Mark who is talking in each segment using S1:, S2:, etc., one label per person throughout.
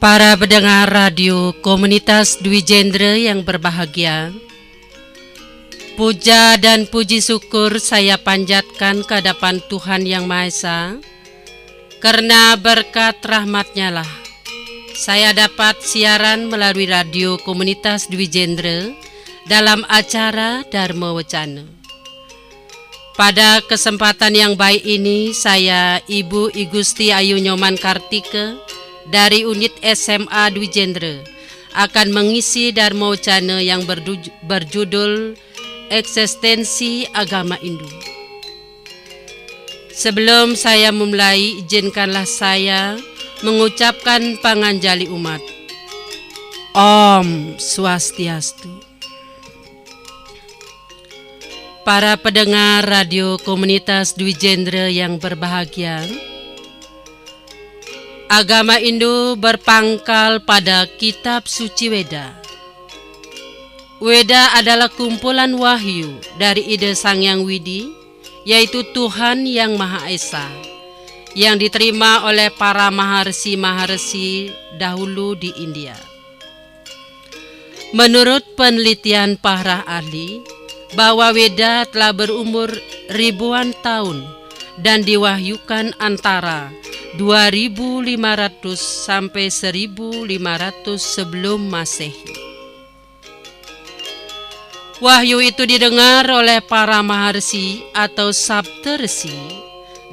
S1: Para pendengar radio komunitas Dwi Jendra yang berbahagia, puja dan puji syukur saya panjatkan ke hadapan Tuhan Yang Maha Esa, karena berkat rahmat-Nya lah saya dapat siaran melalui radio komunitas Dwi Jendra dalam acara Dharma Wacana. Pada kesempatan yang baik ini, saya Ibu Igusti Ayu Nyoman Kartika dari unit SMA Dwi Jendra akan mengisi Dharma Wacana yang berjudul Eksistensi Agama Hindu. Sebelum saya memulai, izinkanlah saya mengucapkan panganjali umat. Om Swastiastu. Para pendengar radio komunitas Dwi Jendra yang berbahagia, agama Hindu berpangkal pada kitab suci Weda. Weda adalah kumpulan wahyu dari ide Sang Yang Widi, yaitu Tuhan Yang Maha Esa, yang diterima oleh para maharsi dahulu di India. Menurut penelitian para ahli, bahwa Weda telah berumur ribuan tahun dan diwahyukan antara 2500 sampai 1500 sebelum Masehi. Wahyu itu didengar oleh para maharsi atau saptarsi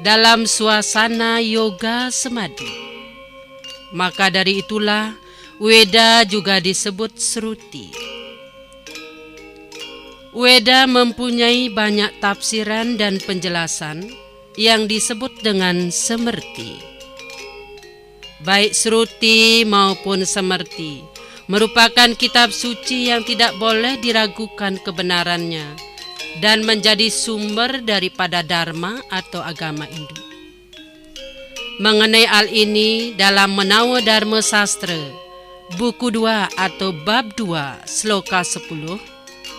S1: dalam suasana yoga semadi. Maka dari itulah Weda juga disebut Sruti. Weda mempunyai banyak tafsiran dan penjelasan yang disebut dengan Semerti. Baik Sruti maupun Semerti merupakan kitab suci yang tidak boleh diragukan kebenarannya dan menjadi sumber daripada Dharma atau agama Hindu. Mengenai hal ini, dalam Menawa Dharma Sastra, buku 2 atau bab 2, sloka 10,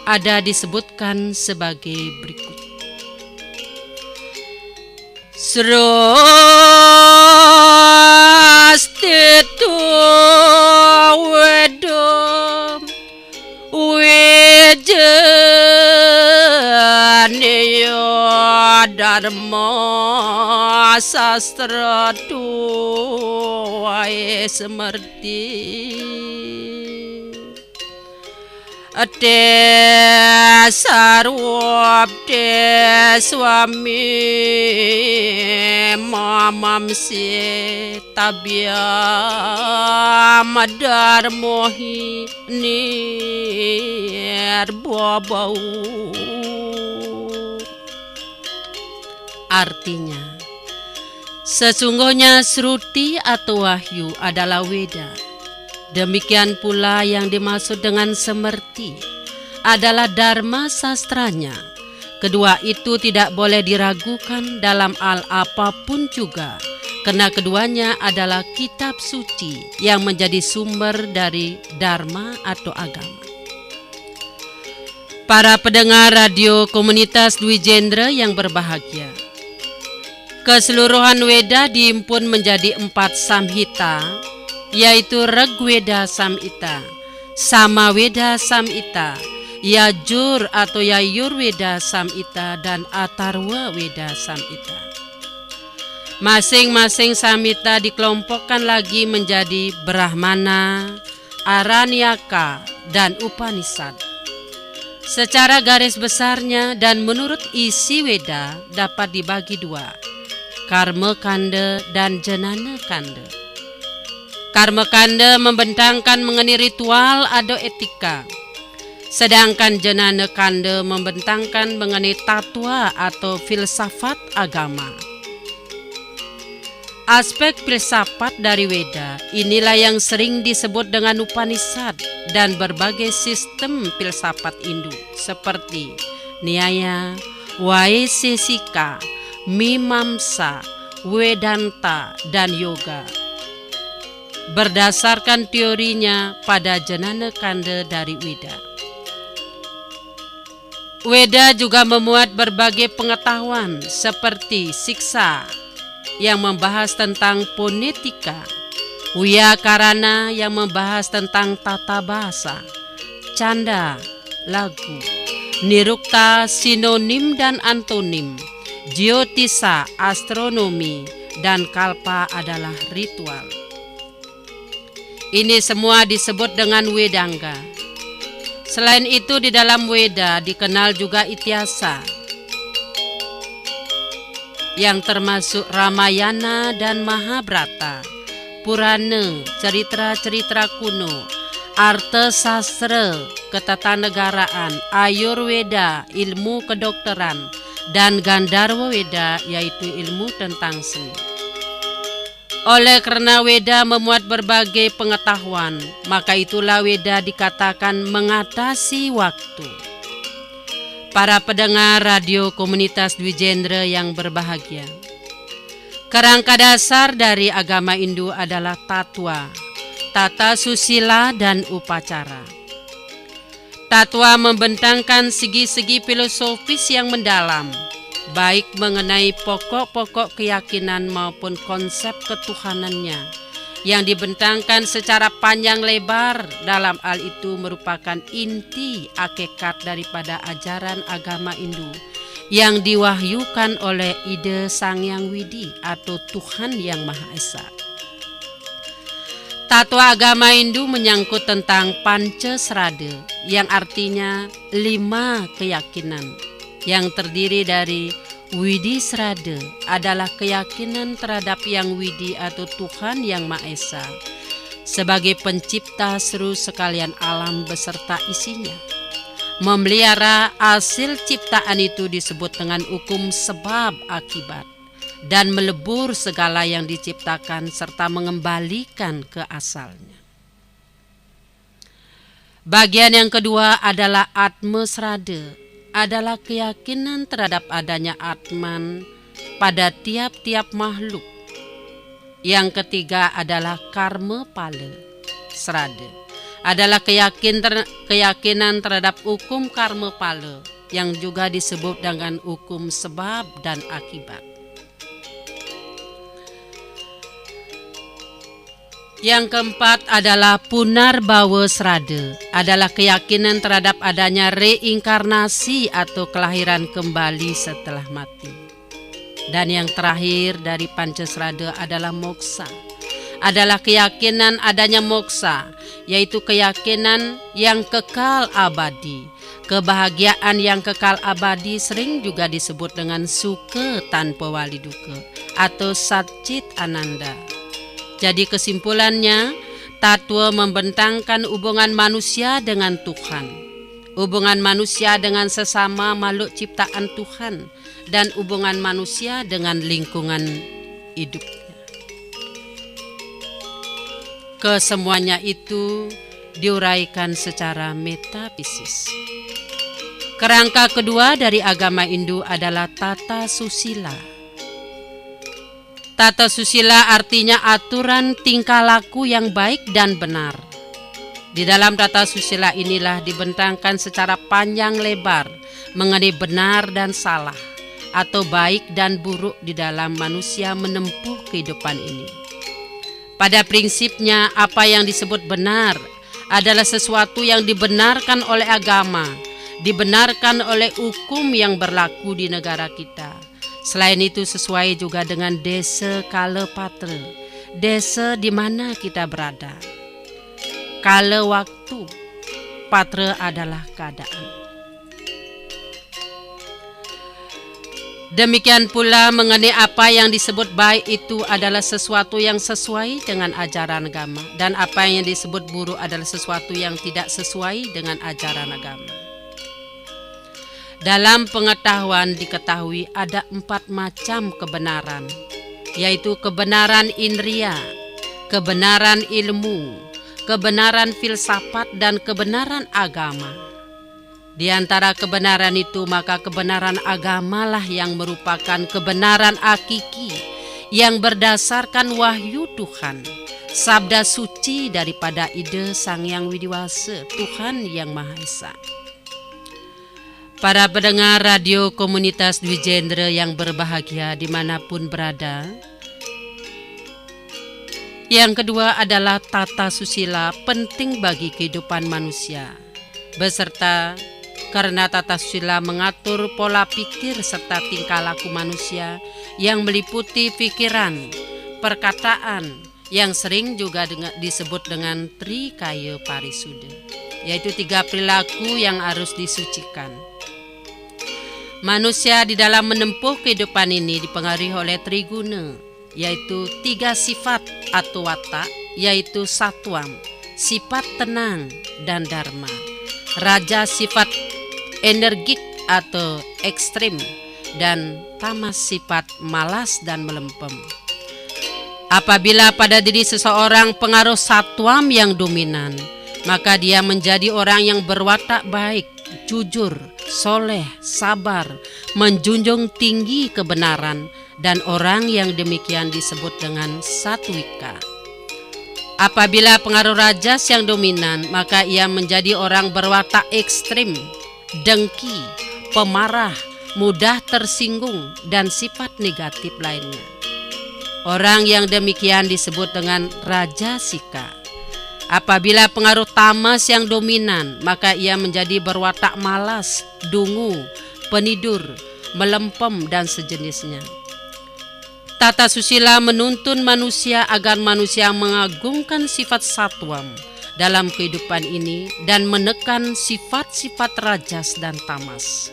S1: ada disebutkan sebagai berikut. Srastitu wedom wejaneyo dharma sastra tuwae semerti Ate sarwabde swami mamamsi tabya madar mohi nirbabau. Artinya, sesungguhnya Sruti atau Wahyu adalah Weda. Demikian pula yang dimaksud dengan Semerti adalah Dharma sastranya. Kedua itu tidak boleh diragukan dalam hal apapun juga, karena keduanya adalah kitab suci yang menjadi sumber dari Dharma atau agama. Para pendengar radio komunitas Dwi Jendra yang berbahagia, keseluruhan Weda dihimpun menjadi 4 samhita, yaitu Rigveda Samhita, Samaveda Samhita, Yajur atau Yajurveda Samhita, dan Atharva Veda Samhita. Masing-masing samhita dikelompokkan lagi menjadi Brahmana, Aranyaka, dan Upanishad. Secara garis besarnya dan menurut isi Weda dapat dibagi 2, Karma Kanda dan Jnana Kanda. Karma Kanda membentangkan mengenai ritual atau etika, sedangkan Jnana Kanda membentangkan mengenai tatwa atau filsafat agama. Aspek filsafat dari Weda inilah yang sering disebut dengan Upanishad dan berbagai sistem filsafat Hindu seperti Nyaya, Vaisesika, Mimamsa, Vedanta, dan Yoga. Berdasarkan teorinya pada Jnana Kanda dari Weda. Weda juga memuat berbagai pengetahuan seperti siksa yang membahas tentang ponetika, Wiyakarana yang membahas tentang tata bahasa, canda, lagu, nirukta, sinonim dan antonim, Jyotisa, astronomi, dan kalpa adalah ritual. Ini semua disebut dengan Wedanga. Selain itu di dalam Weda dikenal juga Ityasa, yang termasuk Ramayana dan Mahabharata, Purana, cerita-cerita kuno, Arta Sastra, ketatanegaraan, Ayurveda, ilmu kedokteran, dan Gandharva Weda, yaitu ilmu tentang seni. Oleh karena Weda memuat berbagai pengetahuan, maka itulah Weda dikatakan mengatasi waktu. Para pendengar radio komunitas Dwijendra yang berbahagia, kerangka dasar dari agama Hindu adalah tatwa, tata susila, dan upacara. Tatwa membentangkan segi-segi filosofis yang mendalam, baik mengenai pokok-pokok keyakinan maupun konsep ketuhanannya, yang dibentangkan secara panjang lebar. Dalam hal itu merupakan inti hakikat daripada ajaran agama Hindu yang diwahyukan oleh ide Sang Hyang Widi atau Tuhan Yang Maha Esa. Tatwa agama Hindu menyangkut tentang Pancasrada, yang artinya 5 keyakinan, yang terdiri dari Widisrada adalah keyakinan terhadap Yang Widi atau Tuhan Yang Maha Esa sebagai pencipta seluruh sekalian alam beserta isinya. Memelihara hasil ciptaan itu disebut dengan hukum sebab akibat, dan melebur segala yang diciptakan serta mengembalikan ke asalnya. Bagian yang kedua adalah Atmasrada, adalah keyakinan terhadap adanya Atman pada tiap-tiap makhluk. Yang ketiga adalah Karma Pala Srada, adalah keyakinan terhadap hukum karma pala, yang juga disebut dengan hukum sebab dan akibat. Yang keempat adalah Punarbawa Srada, adalah keyakinan terhadap adanya reinkarnasi atau kelahiran kembali setelah mati. Dan yang terakhir dari Pancasrada adalah Moksa, adalah keyakinan adanya moksa, yaitu keyakinan yang kekal abadi. Kebahagiaan yang kekal abadi sering juga disebut dengan suka tanpa wali duka atau Satchit Ananda. Jadi kesimpulannya, tatwa membentangkan hubungan manusia dengan Tuhan, hubungan manusia dengan sesama makhluk ciptaan Tuhan, dan hubungan manusia dengan lingkungan hidupnya. Kesemuanya itu diuraikan secara metafisis. Kerangka kedua dari agama Hindu adalah tata susila. Tata susila artinya aturan tingkah laku yang baik dan benar. Di dalam tata susila inilah dibentangkan secara panjang lebar mengenai benar dan salah, atau baik dan buruk di dalam manusia menempuh kehidupan ini. Pada prinsipnya, apa yang disebut benar adalah sesuatu yang dibenarkan oleh agama, dibenarkan oleh hukum yang berlaku di negara kita. Selain itu sesuai juga dengan desa kala patra, desa di mana kita berada. Kala waktu, patra adalah keadaan. Demikian pula mengenai apa yang disebut baik itu adalah sesuatu yang sesuai dengan ajaran agama, dan apa yang disebut buruk adalah sesuatu yang tidak sesuai dengan ajaran agama. Dalam pengetahuan diketahui ada 4 macam kebenaran, yaitu kebenaran indria, kebenaran ilmu, kebenaran filsafat, dan kebenaran agama. Di antara kebenaran itu, maka kebenaran agamalah yang merupakan kebenaran hakiki yang berdasarkan wahyu Tuhan, sabda suci daripada ide Sang Hyang Widiwasa, Tuhan Yang Maha Esa. Para pendengar radio komunitas Dwijendra yang berbahagia dimanapun berada, Yang kedua adalah tata susila penting bagi kehidupan manusia, beserta karena tata susila mengatur pola pikir serta tingkah laku manusia yang meliputi pikiran, perkataan, yang sering juga disebut dengan trikaya parisuda, yaitu 3 perilaku yang harus disucikan. Manusia di dalam menempuh kehidupan ini dipengaruhi oleh triguna, yaitu 3 sifat atau watak, yaitu satwam, sifat tenang, dan dharma. Raja sifat energik atau ekstrim, dan tamas sifat malas dan melempem. Apabila pada diri seseorang pengaruh satwam yang dominan, maka dia menjadi orang yang berwatak baik, jujur, soleh, sabar, menjunjung tinggi kebenaran, dan orang yang demikian disebut dengan satwika. Apabila pengaruh rajas yang dominan, maka ia menjadi orang berwatak ekstrim, dengki, pemarah, mudah tersinggung, dan sifat negatif lainnya. Orang yang demikian disebut dengan rajasika. Apabila pengaruh tamas yang dominan, maka ia menjadi berwatak malas, dungu, penidur, melempem, dan sejenisnya. Tata susila menuntun manusia agar manusia mengagungkan sifat satwam dalam kehidupan ini dan menekan sifat-sifat rajas dan tamas.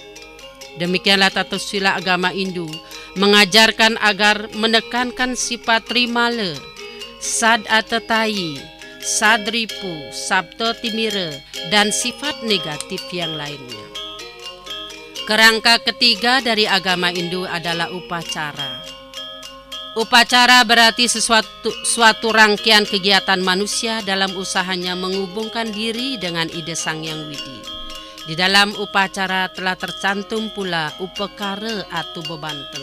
S1: Demikianlah tata susila agama Hindu mengajarkan agar menekankan sifat trimala, sadatetai, sadripu, sabtotimira, dan sifat negatif yang lainnya. Kerangka ketiga dari agama Hindu adalah upacara. Upacara berarti suatu rangkaian kegiatan manusia dalam usahanya menghubungkan diri dengan ide Sang Hyang Widi. Di dalam upacara telah tercantum pula upakara atau bebanten.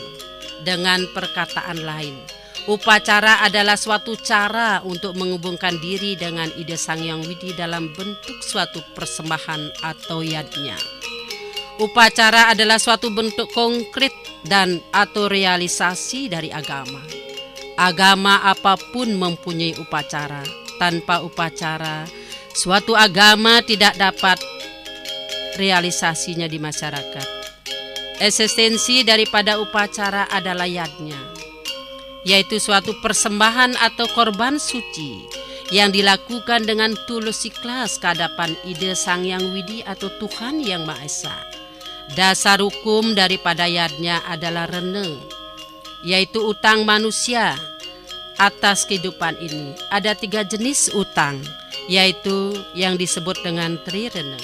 S1: Dengan perkataan lain, upacara adalah suatu cara untuk menghubungkan diri dengan ide Sang Hyang Widi dalam bentuk suatu persembahan atau yadnya. Upacara adalah suatu bentuk konkret dan atau realisasi dari agama. Agama apapun mempunyai upacara. Tanpa upacara, suatu agama tidak dapat realisasinya di masyarakat. Eksistensi daripada upacara adalah yadnya, yaitu suatu persembahan atau korban suci yang dilakukan dengan tulus ikhlas ke hadapan ide Sang Hyang Widi atau Tuhan Yang Maha Esa. Dasar hukum daripada yadnya adalah rene, yaitu utang manusia atas kehidupan ini. Ada 3 jenis utang, yaitu yang disebut dengan trirene.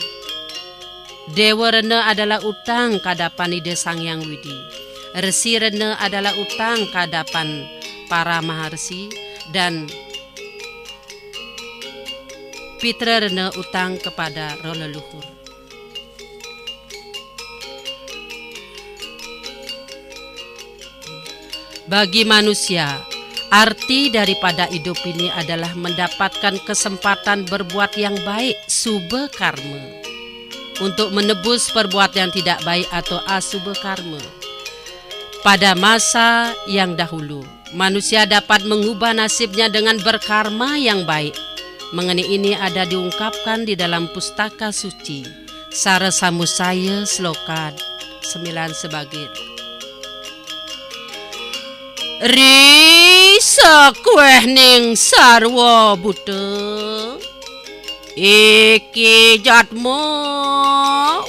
S1: Dewa rene adalah utang ke hadapan ide Sang Hyang Widi. Resi rene adalah utang ke hadapan para maharsi, dan pitra rene utang kepada roh leluhur. Bagi manusia, arti daripada hidup ini adalah mendapatkan kesempatan berbuat yang baik, subha karma, untuk menebus perbuatan yang tidak baik atau asubha karma. Pada masa yang dahulu, manusia dapat mengubah nasibnya dengan berkarma yang baik. Mengenai ini ada diungkapkan di dalam pustaka suci Sarasamusaya Sloka 9 sebagai Risa kueh ning sarwa buta iki jatmo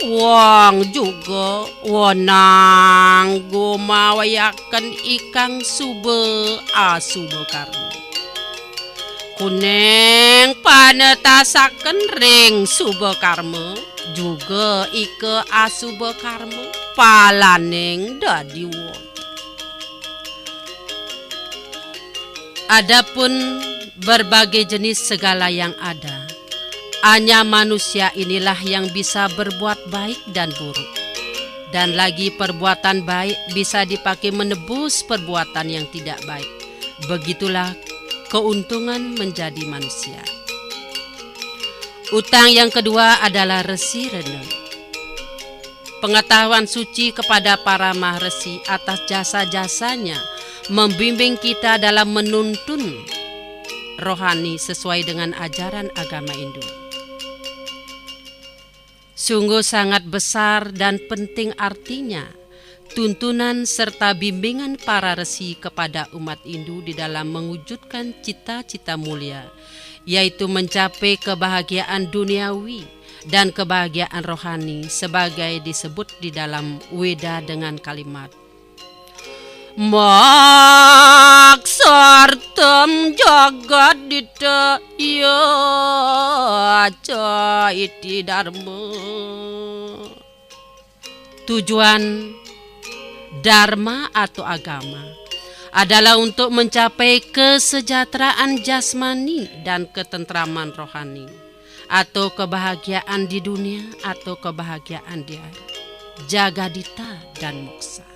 S1: wong juga wenang gumawayaken ikang suba asuba karma kuneng panetasaken ring suba karma juga ike asuba karma palaning dadi wong. Adapun berbagai jenis segala yang ada, hanya manusia inilah yang bisa berbuat baik dan buruk. Dan lagi perbuatan baik bisa dipakai menebus perbuatan yang tidak baik. Begitulah keuntungan menjadi manusia. Utang yang kedua adalah resi rene. Pengetahuan suci kepada para maharsi atas jasa-jasanya membimbing kita dalam menuntun rohani sesuai dengan ajaran agama Hindu. Sungguh sangat besar dan penting artinya tuntunan serta bimbingan para resi kepada umat Hindu di dalam mewujudkan cita-cita mulia, yaitu mencapai kebahagiaan duniawi dan kebahagiaan rohani sebagai disebut di dalam Weda dengan kalimat Maksartam jagadita yaca iti dharma. Tujuan dharma atau agama adalah untuk mencapai kesejahteraan jasmani dan ketentraman rohani, atau kebahagiaan di dunia atau kebahagiaan di akhirat, jagadita dan moksa.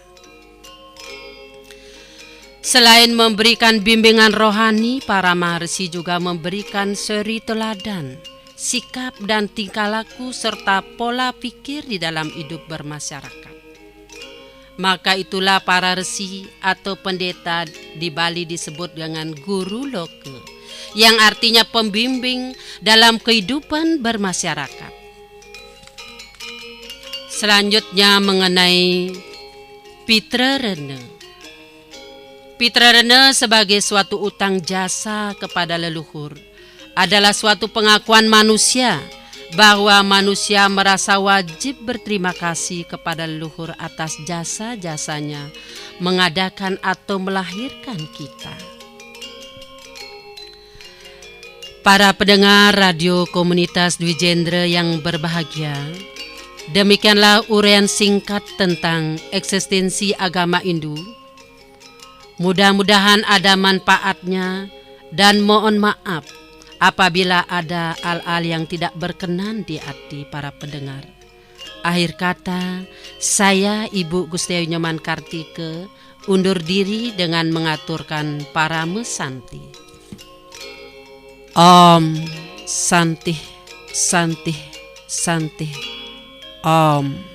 S1: Selain memberikan bimbingan rohani, para maharsi juga memberikan suri teladan, sikap dan tingkah laku serta pola pikir di dalam hidup bermasyarakat. Maka itulah para resi atau pendeta di Bali disebut dengan guru loka, yang artinya pembimbing dalam kehidupan bermasyarakat. Selanjutnya mengenai Pitrarana. Pitrarana sebagai suatu utang jasa kepada leluhur adalah suatu pengakuan manusia bahwa manusia merasa wajib berterima kasih kepada leluhur atas jasa-jasanya mengadakan atau melahirkan kita. Para pendengar radio komunitas Dwijendra yang berbahagia, demikianlah uraian singkat tentang eksistensi agama Hindu. Mudah-mudahan ada manfaatnya dan mohon maaf apabila ada hal-hal yang tidak berkenan di hati para pendengar. Akhir kata, saya Ibu Gustiayu Nyoman Kartike undur diri dengan mengaturkan Parama Santi. Om Santi Santi Santi Om.